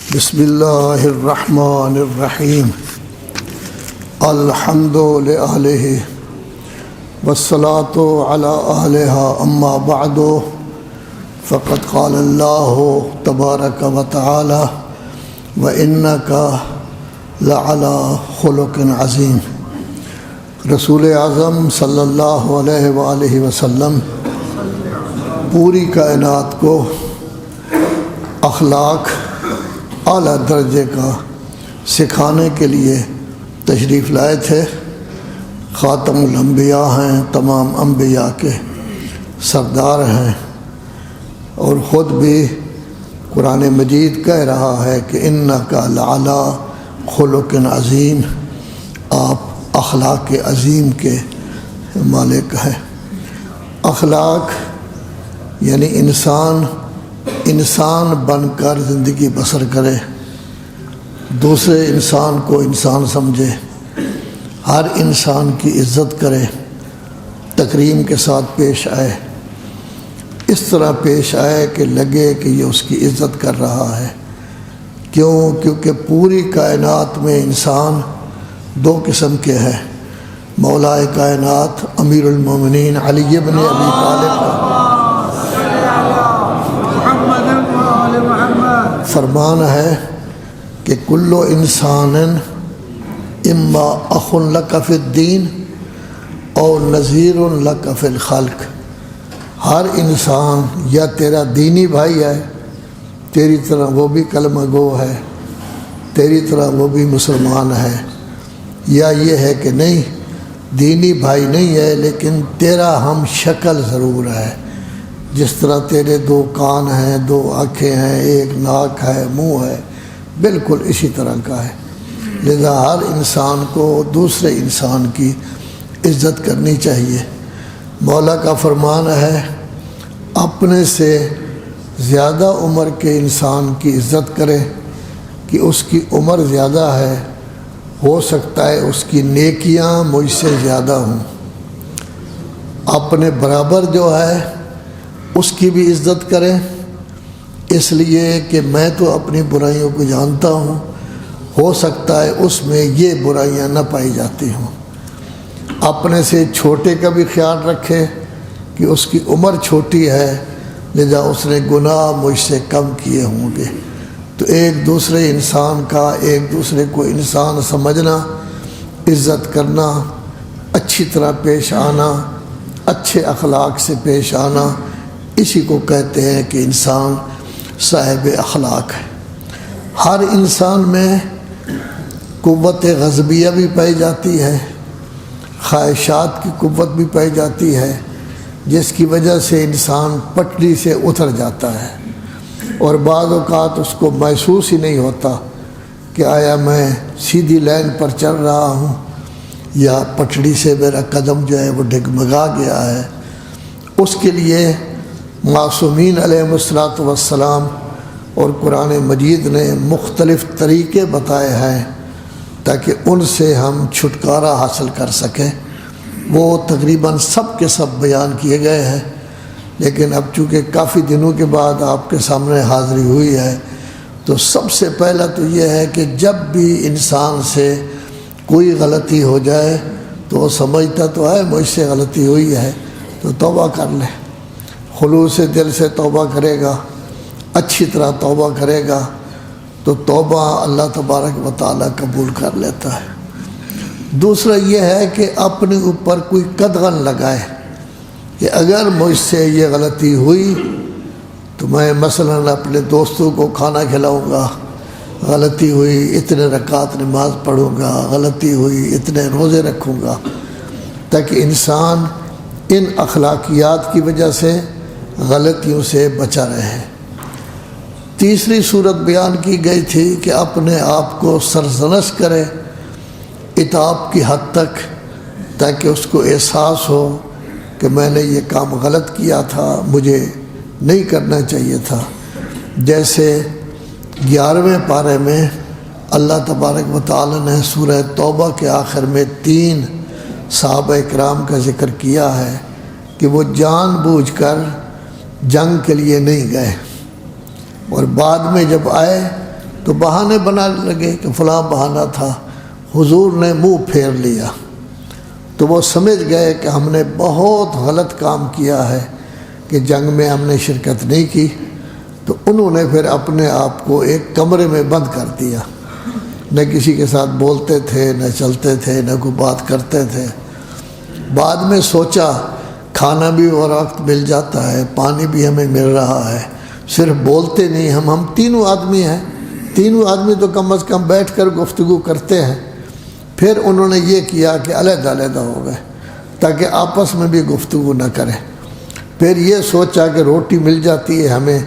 بسم اللہ الرحمن الرحیم الحمد للہ والصلاة علی اہلہا اما بعد فقد قال اللہ تبارک و تعالی وانک لعلی خلق عظیم۔ رسول اعظم صلی اللہ علیہ وآلہ وسلم پوری کائنات کو اخلاق اعلیٰ درجے کا سکھانے کے لیے تشریف لائے تھے۔ خاتم الانبیاء ہیں، تمام انبیاء کے سردار ہیں، اور خود بھی قرآن مجید کہہ رہا ہے کہ انک لعلی خلق عظیم، آپ اخلاق عظیم کے مالک ہیں۔ اخلاق یعنی انسان بن کر زندگی بسر کرے، دوسرے انسان کو انسان سمجھے، ہر انسان کی عزت کرے، تکریم کے ساتھ پیش آئے، اس طرح پیش آئے کہ لگے کہ یہ اس کی عزت کر رہا ہے۔ کیونکہ پوری کائنات میں انسان دو قسم کے ہیں۔ مولائے کائنات امیر المومنین علی بن ابی طالب کا فرمان ہے کہ کل انسان اما اخ لک فی الدین اور نذیر لک فی الخلق۔ ہر انسان یا تیرا دینی بھائی ہے، تیری طرح وہ بھی کلمہ گو ہے، تیری طرح وہ بھی مسلمان ہے، یا یہ ہے کہ نہیں دینی بھائی نہیں ہے لیکن تیرا ہم شکل ضرور ہے، جس طرح تیرے دو کان ہیں، دو آنکھیں ہیں، ایک ناک ہے، منہ ہے، بالکل اسی طرح کا ہے۔ لذا ہر انسان کو دوسرے انسان کی عزت کرنی چاہیے۔ مولا کا فرمان ہے اپنے سے زیادہ عمر کے انسان کی عزت کرے کہ اس کی عمر زیادہ ہے، ہو سکتا ہے اس کی نیکیاں مجھ سے زیادہ ہوں۔ اپنے برابر جو ہے اس کی بھی عزت کریں، اس لیے کہ میں تو اپنی برائیوں کو جانتا ہوں، ہو سکتا ہے اس میں یہ برائیاں نہ پائی جاتی ہوں۔ اپنے سے چھوٹے کا بھی خیال رکھے کہ اس کی عمر چھوٹی ہے، لذا اس نے گناہ مجھ سے کم کیے ہوں گے۔ تو ایک دوسرے انسان کا، ایک دوسرے کو انسان سمجھنا، عزت کرنا، اچھی طرح پیش آنا، اچھے اخلاق سے پیش آنا، اسی کو کہتے ہیں کہ انسان صاحب اخلاق ہے۔ ہر انسان میں قوت غضبیہ بھی پائی جاتی ہے، خواہشات کی قوت بھی پائی جاتی ہے، جس کی وجہ سے انسان پٹری سے اتر جاتا ہے، اور بعض اوقات اس کو محسوس ہی نہیں ہوتا کہ آیا میں سیدھی لائن پر چل رہا ہوں یا پٹڑی سے میرا قدم جو ہے وہ ڈگمگا گیا ہے۔ اس کے لیے معصومین علیہ السلام اور قرآن مجید نے مختلف طریقے بتائے ہیں تاکہ ان سے ہم چھٹکارا حاصل کر سکیں۔ وہ تقریباً سب کے سب بیان کیے گئے ہیں، لیکن اب چونکہ کافی دنوں کے بعد آپ کے سامنے حاضری ہوئی ہے، تو سب سے پہلا تو یہ ہے کہ جب بھی انسان سے کوئی غلطی ہو جائے تو وہ سمجھتا تو ہے مجھ سے غلطی ہوئی ہے تو توبہ کر لے، خلوص دل سے توبہ کرے گا، اچھی طرح توبہ کرے گا تو توبہ اللہ تبارک و تعالیٰ قبول کر لیتا ہے۔ دوسرا یہ ہے کہ اپنے اوپر کوئی قدغن لگائے کہ اگر مجھ سے یہ غلطی ہوئی تو میں مثلاً اپنے دوستوں کو کھانا کھلاؤں گا، غلطی ہوئی اتنے رکعت نماز پڑھوں گا، غلطی ہوئی اتنے روزے رکھوں گا، تاکہ انسان ان اخلاقیات کی وجہ سے غلطیوں سے بچا رہے۔ تیسری صورت بیان کی گئی تھی کہ اپنے آپ کو سرزنش کرے عتاب کی حد تک، تاکہ اس کو احساس ہو کہ میں نے یہ کام غلط کیا تھا، مجھے نہیں کرنا چاہیے تھا۔ جیسے 11ویں پارے میں اللہ تبارک و تعالی نے سورہ توبہ کے آخر میں 3 صحابہ اکرام کا ذکر کیا ہے کہ وہ جان بوجھ کر جنگ کے لیے نہیں گئے، اور بعد میں جب آئے تو بہانے بنانے لگے کہ فلاں بہانہ تھا، حضور نے منہ پھیر لیا تو وہ سمجھ گئے کہ ہم نے بہت غلط کام کیا ہے کہ جنگ میں ہم نے شرکت نہیں کی۔ تو انہوں نے پھر اپنے آپ کو ایک کمرے میں بند کر دیا، نہ کسی کے ساتھ بولتے تھے، نہ چلتے تھے، نہ کوئی بات کرتے تھے۔ بعد میں سوچا کھانا بھی اور وقت مل جاتا ہے، پانی بھی ہمیں مل رہا ہے، صرف بولتے نہیں، ہم تینوں آدمی ہیں، تینوں آدمی تو کم از کم بیٹھ کر گفتگو کرتے ہیں۔ پھر انہوں نے یہ کیا کہ علیحدہ علیحدہ ہو گئے تاکہ آپس میں بھی گفتگو نہ کریں۔ پھر یہ سوچا کہ روٹی مل جاتی ہے ہمیں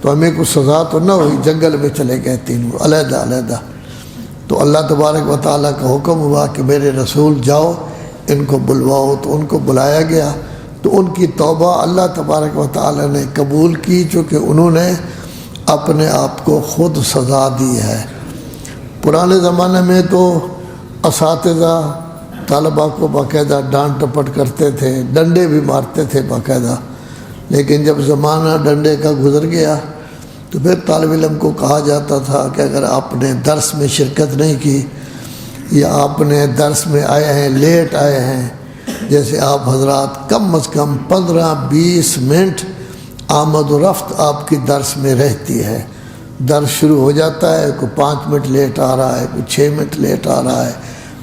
تو ہمیں کچھ سزا تو نہ ہوئی، جنگل میں چلے گئے تینوں علیحدہ علیحدہ۔ تو اللہ تبارک و تعالیٰ کا حکم ہوا کہ میرے رسول جاؤ ان کو بلواؤ، تو ان کو بلایا گیا تو ان کی توبہ اللہ تبارک و تعالیٰ نے قبول کی، چونکہ انہوں نے اپنے آپ کو خود سزا دی ہے۔ پرانے زمانے میں تو اساتذہ طلباء کو باقاعدہ ڈانٹ ٹپٹ کرتے تھے، ڈنڈے بھی مارتے تھے باقاعدہ، لیکن جب زمانہ ڈنڈے کا گزر گیا تو پھر طالب علم کو کہا جاتا تھا کہ اگر آپ نے درس میں شرکت نہیں کی یا آپ نے درس میں آئے ہیں لیٹ آئے ہیں، جیسے آپ حضرات کم از کم 15-20 منٹ آمد و رفت آپ کی درس میں رہتی ہے۔ درس شروع ہو جاتا ہے، کوئی 5 منٹ لیٹ آ رہا ہے، کوئی 6 منٹ لیٹ آ رہا ہے،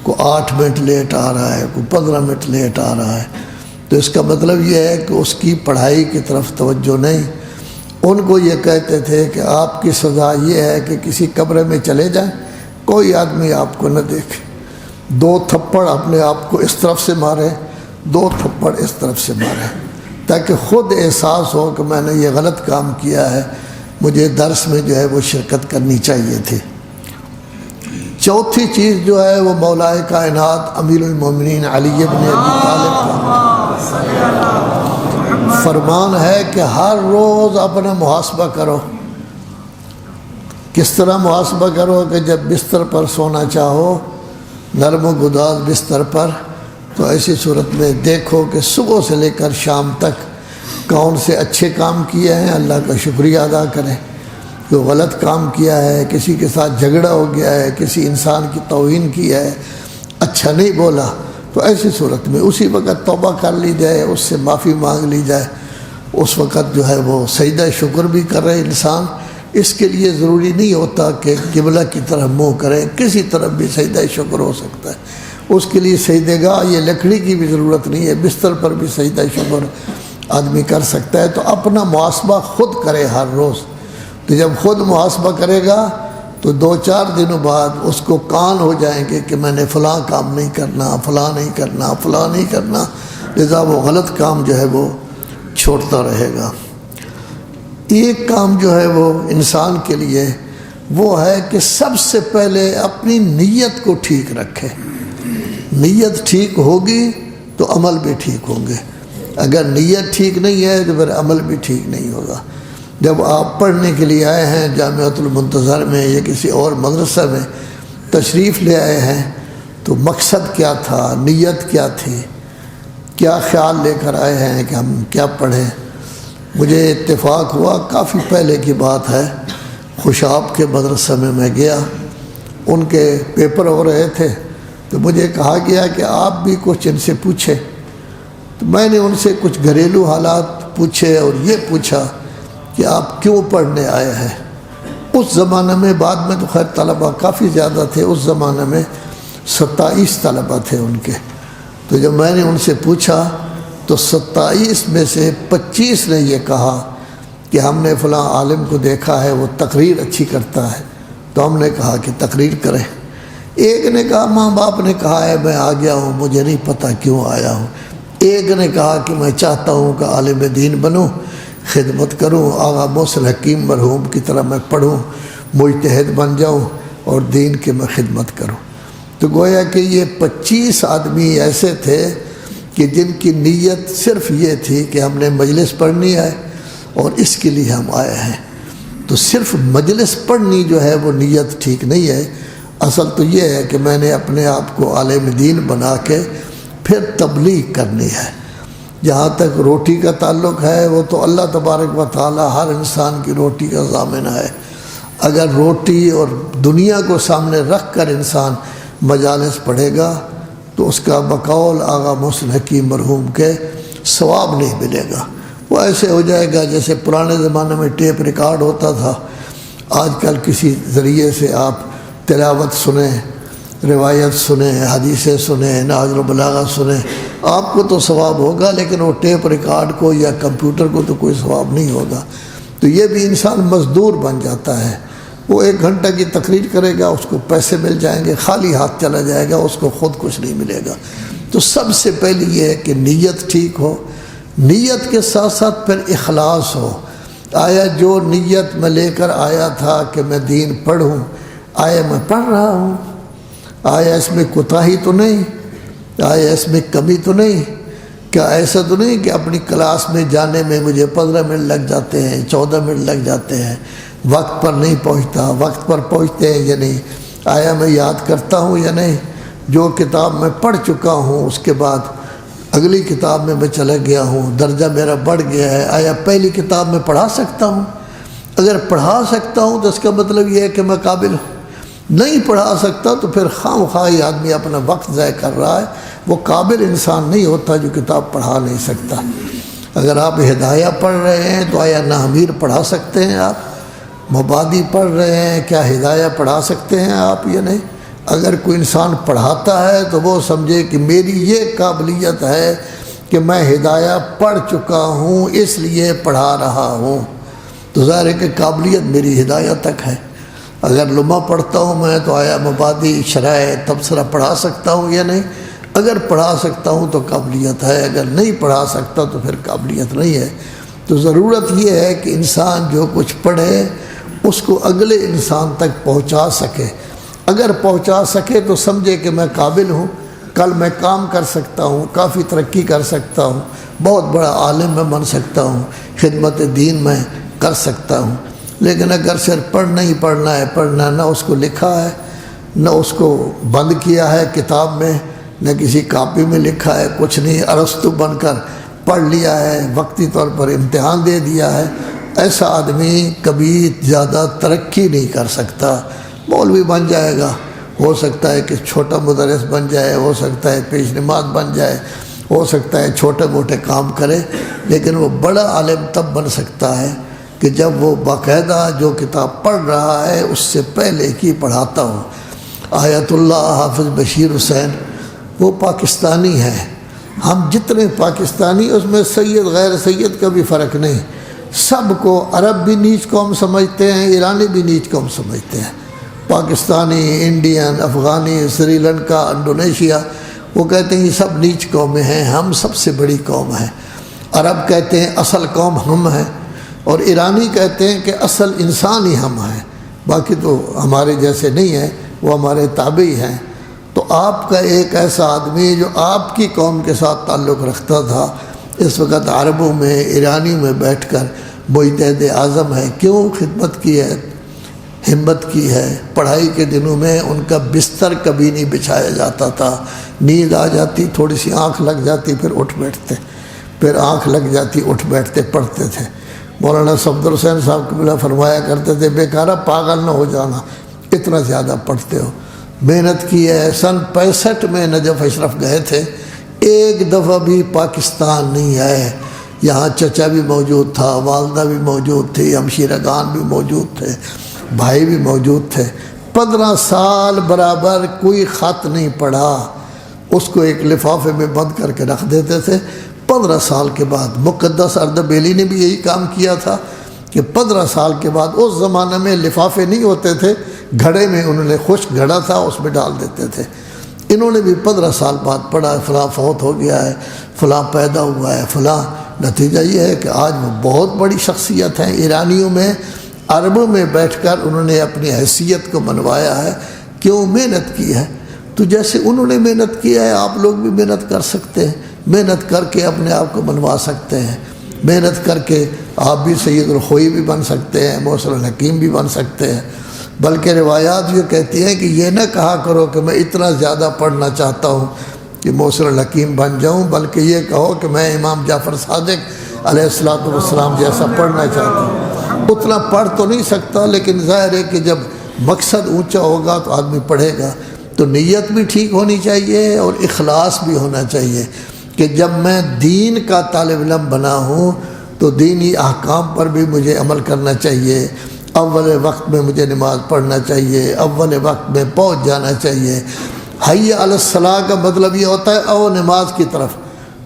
کوئی 8 منٹ لیٹ آ رہا ہے، کوئی 15 منٹ لیٹ آ رہا ہے۔ تو اس کا مطلب یہ ہے کہ اس کی پڑھائی کی طرف توجہ نہیں۔ ان کو یہ کہتے تھے کہ آپ کی سزا یہ ہے کہ کسی کمرے میں چلے جائیں، کوئی آدمی آپ کو نہ دیکھے، 2 تھپڑ اپنے آپ کو اس طرف سے مارے، 2 تھپڑ اس طرف سے مارے، تاکہ خود احساس ہو کہ میں نے یہ غلط کام کیا ہے، مجھے درس میں جو ہے وہ شرکت کرنی چاہیے تھی۔ چوتھی چیز جو ہے وہ مولا کائنات امیر المومنین علی بن ابی طالب کا فرمان ہے کہ ہر روز اپنا محاسبہ کرو۔ کس طرح محاسبہ کرو کہ جب بستر پر سونا چاہو، نرم و گداز بستر پر، تو ایسی صورت میں دیکھو کہ صبح سے لے کر شام تک کون سے اچھے کام کیے ہیں، اللہ کا شکریہ ادا کریں۔ جو غلط کام کیا ہے، کسی کے ساتھ جھگڑا ہو گیا ہے، کسی انسان کی توہین کی ہے، اچھا نہیں بولا، تو ایسی صورت میں اسی وقت توبہ کر لی جائے، اس سے معافی مانگ لی جائے۔ اس وقت جو ہے وہ سجدہ شکر بھی کر رہے انسان، اس کے لیے ضروری نہیں ہوتا کہ قبلہ کی طرف منہ کریں، کسی طرف بھی سجدہ شکر ہو سکتا ہے۔ اس کے لیے سجدے گاہ یہ لکڑی کی بھی ضرورت نہیں ہے، بستر پر بھی سجدہ شکر آدمی کر سکتا ہے۔ تو اپنا محاسبہ خود کرے ہر روز۔ تو جب خود محاسبہ کرے گا تو 2-4 دنوں بعد اس کو کان ہو جائیں گے کہ میں نے فلاں کام نہیں کرنا، فلاں نہیں کرنا، فلاں نہیں کرنا، لذا وہ غلط کام جو ہے وہ چھوڑتا رہے گا۔ ایک کام جو ہے وہ انسان کے لیے وہ ہے کہ سب سے پہلے اپنی نیت کو ٹھیک رکھے۔ نیت ٹھیک ہوگی تو عمل بھی ٹھیک ہوں گے، اگر نیت ٹھیک نہیں ہے تو پھر عمل بھی ٹھیک نہیں ہوگا۔ جب آپ پڑھنے کے لیے آئے ہیں جامعۃ المنتظر میں یا کسی اور مدرسہ میں تشریف لے آئے ہیں تو مقصد کیا تھا، نیت کیا تھی، کیا خیال لے کر آئے ہیں کہ ہم کیا پڑھیں۔ مجھے اتفاق ہوا، کافی پہلے کی بات ہے، خوشاب کے مدرسہ میں گیا، ان کے پیپر ہو رہے تھے تو مجھے کہا گیا کہ آپ بھی کچھ ان سے پوچھیں۔ تو میں نے ان سے کچھ گھریلو حالات پوچھے اور یہ پوچھا کہ آپ کیوں پڑھنے آئے ہیں۔ اس زمانے میں، بعد میں تو خیر طلبہ کافی زیادہ تھے، اس زمانے میں 27 طلبہ تھے ان کے۔ تو جب میں نے ان سے پوچھا تو 27 میں سے 25 نے یہ کہا کہ ہم نے فلاں عالم کو دیکھا ہے، وہ تقریر اچھی کرتا ہے، تو ہم نے کہا کہ تقریر کریں۔ ایک نے کہا ماں باپ نے کہا ہے میں آ گیا ہوں، مجھے نہیں پتہ کیوں آیا ہوں۔ ایک نے کہا کہ میں چاہتا ہوں کہ عالم دین بنوں، خدمت کروں، آغا محسن حکیم مرحوم کی طرح میں پڑھوں، مجتہد بن جاؤں اور دین کی میں خدمت کروں۔ تو گویا کہ یہ 25 آدمی ایسے تھے کہ جن کی نیت صرف یہ تھی کہ ہم نے مجلس پڑھنی ہے اور اس کے لیے ہم آئے ہیں۔ تو صرف مجلس پڑھنی جو ہے وہ نیت ٹھیک نہیں ہے، اصل تو یہ ہے کہ میں نے اپنے آپ کو عالم دین بنا کے پھر تبلیغ کرنی ہے۔ جہاں تک روٹی کا تعلق ہے وہ تو اللہ تبارک و تعالی ہر انسان کی روٹی کا ضامن ہے۔ اگر روٹی اور دنیا کو سامنے رکھ کر انسان مجالس پڑھے گا تو اس کا بقول آغا محسن حکیم مرحوم کے ثواب نہیں ملے گا۔ وہ ایسے ہو جائے گا جیسے پرانے زمانے میں ٹیپ ریکارڈ ہوتا تھا، آج کل کسی ذریعے سے آپ تلاوت سنیں، روایت سنیں، حدیثیں سنیں، نہج البلاغہ سنیں، آپ کو تو ثواب ہوگا، لیکن وہ ٹیپ ریکارڈ کو یا کمپیوٹر کو تو کوئی ثواب نہیں ہوگا۔ تو یہ بھی انسان مزدور بن جاتا ہے، وہ 1 گھنٹہ کی تقریر کرے گا، اس کو پیسے مل جائیں گے، خالی ہاتھ چلا جائے گا، اس کو خود کچھ نہیں ملے گا۔ تو سب سے پہلی یہ ہے کہ نیت ٹھیک ہو، نیت کے ساتھ ساتھ پھر اخلاص ہو۔ آیا جو نیت میں لے کر آیا تھا کہ میں دین پڑھوں، آیا میں پڑھ رہا ہوں؟ آیا اس میں کوتاہی تو نہیں؟ آیا اس میں کمی تو نہیں؟ کیا ایسا تو نہیں کہ اپنی کلاس میں جانے میں مجھے 15 منٹ لگ جاتے ہیں، 14 منٹ لگ جاتے ہیں، وقت پر نہیں پہنچتا، وقت پر پہنچتے ہیں یا نہیں؟ آیا میں یاد کرتا ہوں یا نہیں؟ جو کتاب میں پڑھ چکا ہوں اس کے بعد اگلی کتاب میں چلا گیا ہوں، درجہ میرا بڑھ گیا ہے، آیا پہلی کتاب میں پڑھا سکتا ہوں؟ اگر پڑھا سکتا ہوں تو اس کا مطلب یہ ہے کہ میں قابل ہوں۔ نہیں پڑھا سکتا تو پھر خواہ خواہ آدمی اپنا وقت ضائع کر رہا ہے، وہ قابل انسان نہیں ہوتا جو کتاب پڑھا نہیں سکتا۔ اگر آپ ہدایہ پڑھ رہے ہیں تو آیا نحمیر پڑھا سکتے ہیں آپ؟ مبادی پڑھ رہے ہیں، کیا ہدایہ پڑھا سکتے ہیں آپ یا نہیں؟ اگر کوئی انسان پڑھاتا ہے تو وہ سمجھے کہ میری یہ قابلیت ہے کہ میں ہدایہ پڑھ چکا ہوں اس لیے پڑھا رہا ہوں، تو ظاہر ہے کہ قابلیت میری ہدایہ تک ہے۔ اگر لمحہ پڑھتا ہوں میں تو آیا مبادی، شرائع، تبصرہ پڑھا سکتا ہوں یا نہیں؟ اگر پڑھا سکتا ہوں تو قابلیت ہے، اگر نہیں پڑھا سکتا تو پھر قابلیت نہیں ہے۔ تو ضرورت یہ ہے کہ انسان جو کچھ پڑھے اس کو اگلے انسان تک پہنچا سکے۔ اگر پہنچا سکے تو سمجھے کہ میں قابل ہوں، کل میں کام کر سکتا ہوں، کافی ترقی کر سکتا ہوں، بہت بڑا عالم میں بن سکتا ہوں، خدمت دین میں کر سکتا ہوں۔ لیکن اگر صرف پڑھنا ہی پڑھنا ہے، پڑھنا نہ اس کو لکھا ہے، نہ اس کو بند کیا ہے کتاب میں، نہ کسی کاپی میں لکھا ہے، کچھ نہیں، ارسطو بن کر پڑھ لیا ہے، وقتی طور پر امتحان دے دیا ہے، ایسا آدمی کبھی زیادہ ترقی نہیں کر سکتا۔ مولوی بن جائے گا، ہو سکتا ہے کہ چھوٹا مدرس بن جائے، ہو سکتا ہے پیش نماز بن جائے، ہو سکتا ہے چھوٹے موٹے کام کرے، لیکن وہ بڑا عالم تب بن سکتا ہے کہ جب وہ باقاعدہ جو کتاب پڑھ رہا ہے اس سے پہلے کی پڑھاتا ہو۔ آیت اللہ حافظ بشیر حسین وہ پاکستانی ہے، ہم جتنے پاکستانی اس میں سید غیر سید کا بھی فرق نہیں، سب کو عرب بھی نیچ قوم سمجھتے ہیں، ایرانی بھی نیچ قوم سمجھتے ہیں۔ پاکستانی، انڈین، افغانی، سری لنکا، انڈونیشیا، وہ کہتے ہیں یہ سب نیچ قومیں ہیں، ہم سب سے بڑی قوم ہیں۔ عرب کہتے ہیں اصل قوم ہم ہیں، اور ایرانی کہتے ہیں کہ اصل انسان ہی ہم ہیں، باقی تو ہمارے جیسے نہیں ہیں، وہ ہمارے تابعی ہیں۔ تو آپ کا ایک ایسا آدمی جو آپ کی قوم کے ساتھ تعلق رکھتا تھا، اس وقت عربوں میں، ایرانی میں بیٹھ کر مجتہد اعظم ہے، کیوں خدمت کی ہے، ہمت کی ہے۔ پڑھائی کے دنوں میں ان کا بستر کبھی نہیں بچھایا جاتا تھا، نیند آ جاتی، تھوڑی سی آنکھ لگ جاتی، پھر اٹھ بیٹھتے، پھر آنکھ لگ جاتی، اٹھ بیٹھتے، پڑھتے تھے۔ مولانا صفدر حسین صاحب قبلہ فرمایا کرتے تھے بیکارہ پاگل نہ ہو جانا، اتنا زیادہ پڑھتے ہو۔ محنت کی ہے۔ سن 65 میں نجف اشرف گئے تھے، ایک دفعہ بھی پاکستان نہیں آئے، یہاں چچا بھی موجود تھا، والدہ بھی موجود تھی، ہمشیرگان بھی موجود تھے، بھائی بھی موجود تھے۔ 15 سال برابر کوئی خط نہیں پڑھا، اس کو ایک لفافے میں بند کر کے رکھ دیتے تھے۔ 15 سال کے بعد مقدس اردبیلی نے بھی یہی کام کیا تھا کہ 15 سال کے بعد، اس زمانے میں لفافے نہیں ہوتے تھے، گھڑے میں انہوں نے خشک گھڑا تھا اس میں ڈال دیتے تھے، انہوں نے بھی 15 سال بعد پڑھا، فلاں فوت ہو گیا ہے، فلاں پیدا ہوا ہے، فلاں۔ نتیجہ یہ ہے کہ آج وہ بہت بڑی شخصیت ہیں۔ ایرانیوں میں، عربوں میں بیٹھ کر انہوں نے اپنی حیثیت کو منوایا ہے، کیوں؟ محنت کی ہے۔ تو جیسے انہوں نے محنت کیا ہے، آپ لوگ بھی محنت کر سکتے ہیں، محنت کر کے اپنے آپ کو منوا سکتے ہیں، محنت کر کے آپ بھی سید الخوئی بھی بن سکتے ہیں، محسن الحکیم بھی بن سکتے ہیں۔ بلکہ روایات یہ کہتی ہیں کہ یہ نہ کہا کرو کہ میں اتنا زیادہ پڑھنا چاہتا ہوں کہ محسن الحکیم بن جاؤں، بلکہ یہ کہو کہ میں امام جعفر صادق علیہ الصلوۃ والسلام جیسا پڑھنا چاہتا ہوں۔ اتنا پڑھ تو نہیں سکتا، لیکن ظاہر ہے کہ جب مقصد اونچا ہوگا تو آدمی پڑھے گا۔ تو نیت بھی ٹھیک ہونی چاہیے اور اخلاص بھی ہونا چاہیے کہ جب میں دین کا طالب علم بنا ہوں تو دینی احکام پر بھی مجھے عمل کرنا چاہیے، اول وقت میں مجھے نماز پڑھنا چاہیے، اول وقت میں پہنچ جانا چاہیے۔ حی علی الصلاۃ کا مطلب یہ ہوتا ہے او نماز کی طرف۔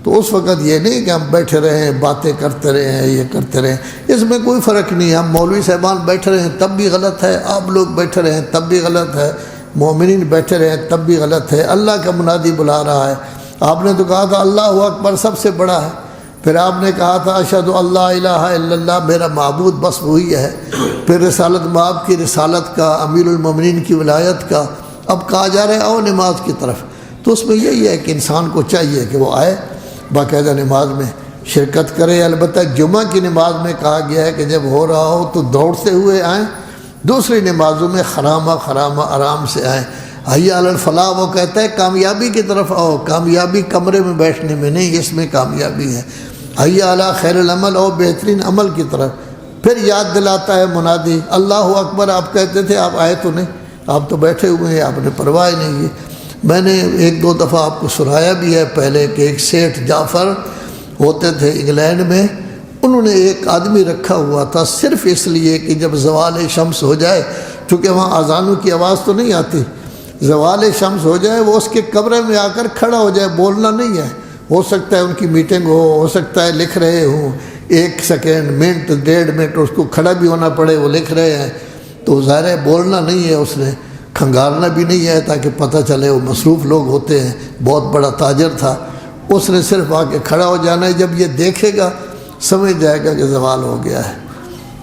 تو اس وقت یہ نہیں کہ ہم بیٹھے رہیں باتیں کرتے رہیں یہ کرتے رہیں، اس میں کوئی فرق نہیں ہے۔ ہم مولوی صاحبان بیٹھے رہیں تب بھی غلط ہے، آپ لوگ بیٹھے رہیں تب بھی غلط ہے، مومنین بیٹھے رہیں تب بھی غلط ہے۔ اللہ کا منادی بلا رہا ہے، آپ نے تو کہا تھا اللہ اکبر سب سے بڑا ہے، پھر آپ نے کہا تھا اشہد اللہ الہ الا اللہ، میرا معبود بس وہی ہے، پھر رسالت مآب کی رسالت کا، امیر المومنین کی ولایت کا، اب کہا جا رہا ہے او نماز کی طرف۔ تو اس میں یہی ہے کہ انسان کو چاہیے کہ وہ آئے باقاعدہ نماز میں شرکت کرے۔ البتہ جمعہ کی نماز میں کہا گیا ہے کہ جب ہو رہا ہو تو دوڑتے ہوئے آئیں، دوسری نمازوں میں خرامہ آرام سے آئیں۔ حی علی الفلاح وہ کہتا ہے کامیابی کی طرف آؤ، کامیابی کمرے میں بیٹھنے میں نہیں، اس میں کامیابی ہے۔ حی علی خیر العمل او بہترین عمل کی طرف۔ پھر یاد دلاتا ہے منادی اللہ اکبر، آپ کہتے تھے آپ آئے تو نہیں، آپ تو بیٹھے ہوئے ہیں، آپ نے پرواہ نہیں کی۔ میں نے ایک دو دفعہ آپ کو سنایا بھی ہے پہلے کہ ایک سیٹھ جعفر ہوتے تھے انگلینڈ میں، انہوں نے ایک آدمی رکھا ہوا تھا صرف اس لیے کہ جب زوال شمس ہو جائے، چونکہ وہاں اذانوں کی آواز تو نہیں آتی، زوال شمس ہو جائے وہ اس کے کمرے میں آ کر کھڑا ہو جائے، بولنا نہیں ہے۔ ہو سکتا ہے ان کی میٹنگ ہو سکتا ہے لکھ رہے ہوں، 1 سیکنڈ منٹ 1.5 منٹ اس کو کھڑا بھی ہونا پڑے، وہ لکھ رہے ہیں، تو ظاہر ہے بولنا نہیں ہے، اس نے کھنگالنا بھی نہیں ہے تاکہ پتہ چلے، وہ مصروف لوگ ہوتے ہیں، بہت بڑا تاجر تھا، اس نے صرف آ کے کھڑا ہو جانا ہے، جب یہ دیکھے گا سمجھ جائے گا کہ زوال ہو گیا ہے۔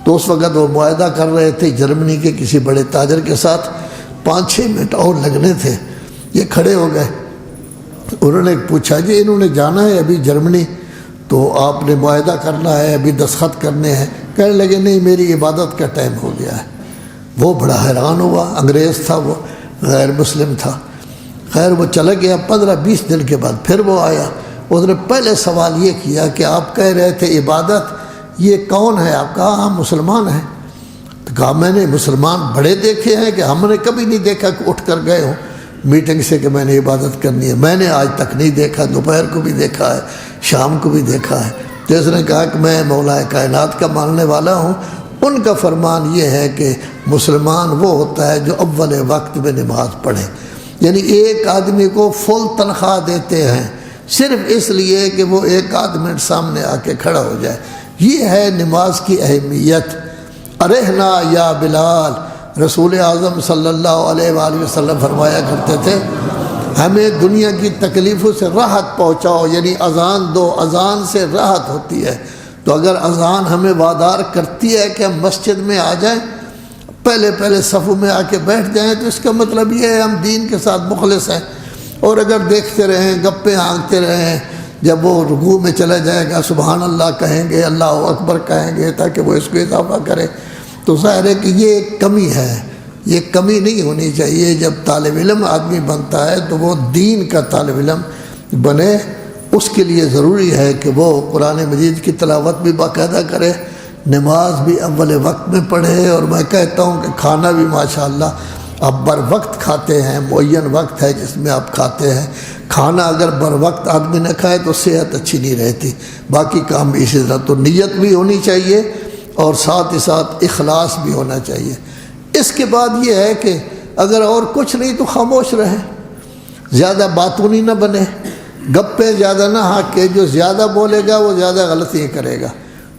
تو اس وقت وہ معاہدہ کر رہے تھے جرمنی کے کسی بڑے تاجر کے ساتھ، 5-6 منٹ اور لگنے تھے، یہ کھڑے ہو گئے۔ انہوں نے پوچھا جی انہوں نے جانا ہے ابھی جرمنی، تو آپ نے معاہدہ کرنا ہے، ابھی دستخط کرنے ہیں؟ کہنے لگے نہیں میری عبادت کا ٹائم ہو گیا ہے۔ وہ بڑا حیران ہوا، انگریز تھا، وہ غیر مسلم تھا۔ خیر وہ چلا گیا، 15-20 دن کے بعد پھر وہ آیا، اس نے پہلے سوال یہ کیا کہ آپ کہہ رہے تھے عبادت، یہ کون ہے؟ آپ کہا ہم مسلمان ہیں۔ تو کہا میں نے مسلمان بڑے دیکھے ہیں کہ ہم نے کبھی نہیں دیکھا کہ اٹھ کر گئے ہوں میٹنگ سے کہ میں نے عبادت کرنی ہے، میں نے آج تک نہیں دیکھا، دوپہر کو بھی دیکھا ہے، شام کو بھی دیکھا ہے۔ تو اس نے کہا کہ میں مولا کائنات کا ماننے والا ہوں۔ ان کا فرمان یہ ہے کہ مسلمان وہ ہوتا ہے جو اول وقت میں نماز پڑھے، یعنی ایک آدمی کو فل تنخواہ دیتے ہیں صرف اس لیے کہ وہ 1 منٹ سامنے آ کے کھڑا ہو جائے۔ یہ ہے نماز کی اہمیت۔ ارحنا یا بلال، رسول اعظم صلی اللہ علیہ وآلہ وسلم فرمایا کرتے تھے ہمیں دنیا کی تکلیفوں سے راحت پہنچاؤ، یعنی اذان دو، اذان سے راحت ہوتی ہے۔ تو اگر اذان ہمیں وادار کرتی ہے کہ ہم مسجد میں آ جائیں، پہلے صفوں میں آ کے بیٹھ جائیں، تو اس کا مطلب یہ ہے ہم دین کے ساتھ مخلص ہیں۔ اور اگر دیکھتے رہیں، گپیں ہانکتے رہیں، جب وہ رکوع میں چلا جائے گا سبحان اللہ کہیں گے، اللہ اکبر کہیں گے تاکہ وہ اس کو اضافہ کرے، تو ظاہر ہے کہ یہ ایک کمی ہے، یہ کمی نہیں ہونی چاہیے۔ جب طالب علم آدمی بنتا ہے تو وہ دین کا طالب علم بنے، اس کے لیے ضروری ہے کہ وہ قرآن مجید کی تلاوت بھی باقاعدہ کرے، نماز بھی اول وقت میں پڑھے، اور میں کہتا ہوں کہ کھانا بھی ماشاءاللہ آپ بر وقت کھاتے ہیں، معین وقت ہے جس میں آپ کھاتے ہیں۔ کھانا اگر بر وقت آدمی نہ کھائے تو صحت اچھی نہیں رہتی، باقی کام بھی اسی طرح۔ تو نیت بھی ہونی چاہیے اور ساتھ ہی ساتھ اخلاص بھی ہونا چاہیے۔ اس کے بعد یہ ہے کہ اگر اور کچھ نہیں تو خاموش رہیں، زیادہ باتونی نہ بنے، گپیں زیادہ نہ ہانکے، جو زیادہ بولے گا وہ زیادہ غلطی کرے گا،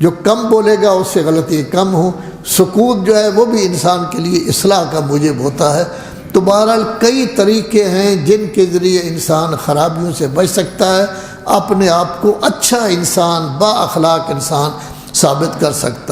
جو کم بولے گا اس سے غلطی کم ہو۔ سکوت جو ہے وہ بھی انسان کے لیے اصلاح کا موجب ہوتا ہے۔ تو بہرحال کئی طریقے ہیں جن کے ذریعے انسان خرابیوں سے بچ سکتا ہے، اپنے آپ کو اچھا انسان، با اخلاق انسان ثابت کر سکتا ہے۔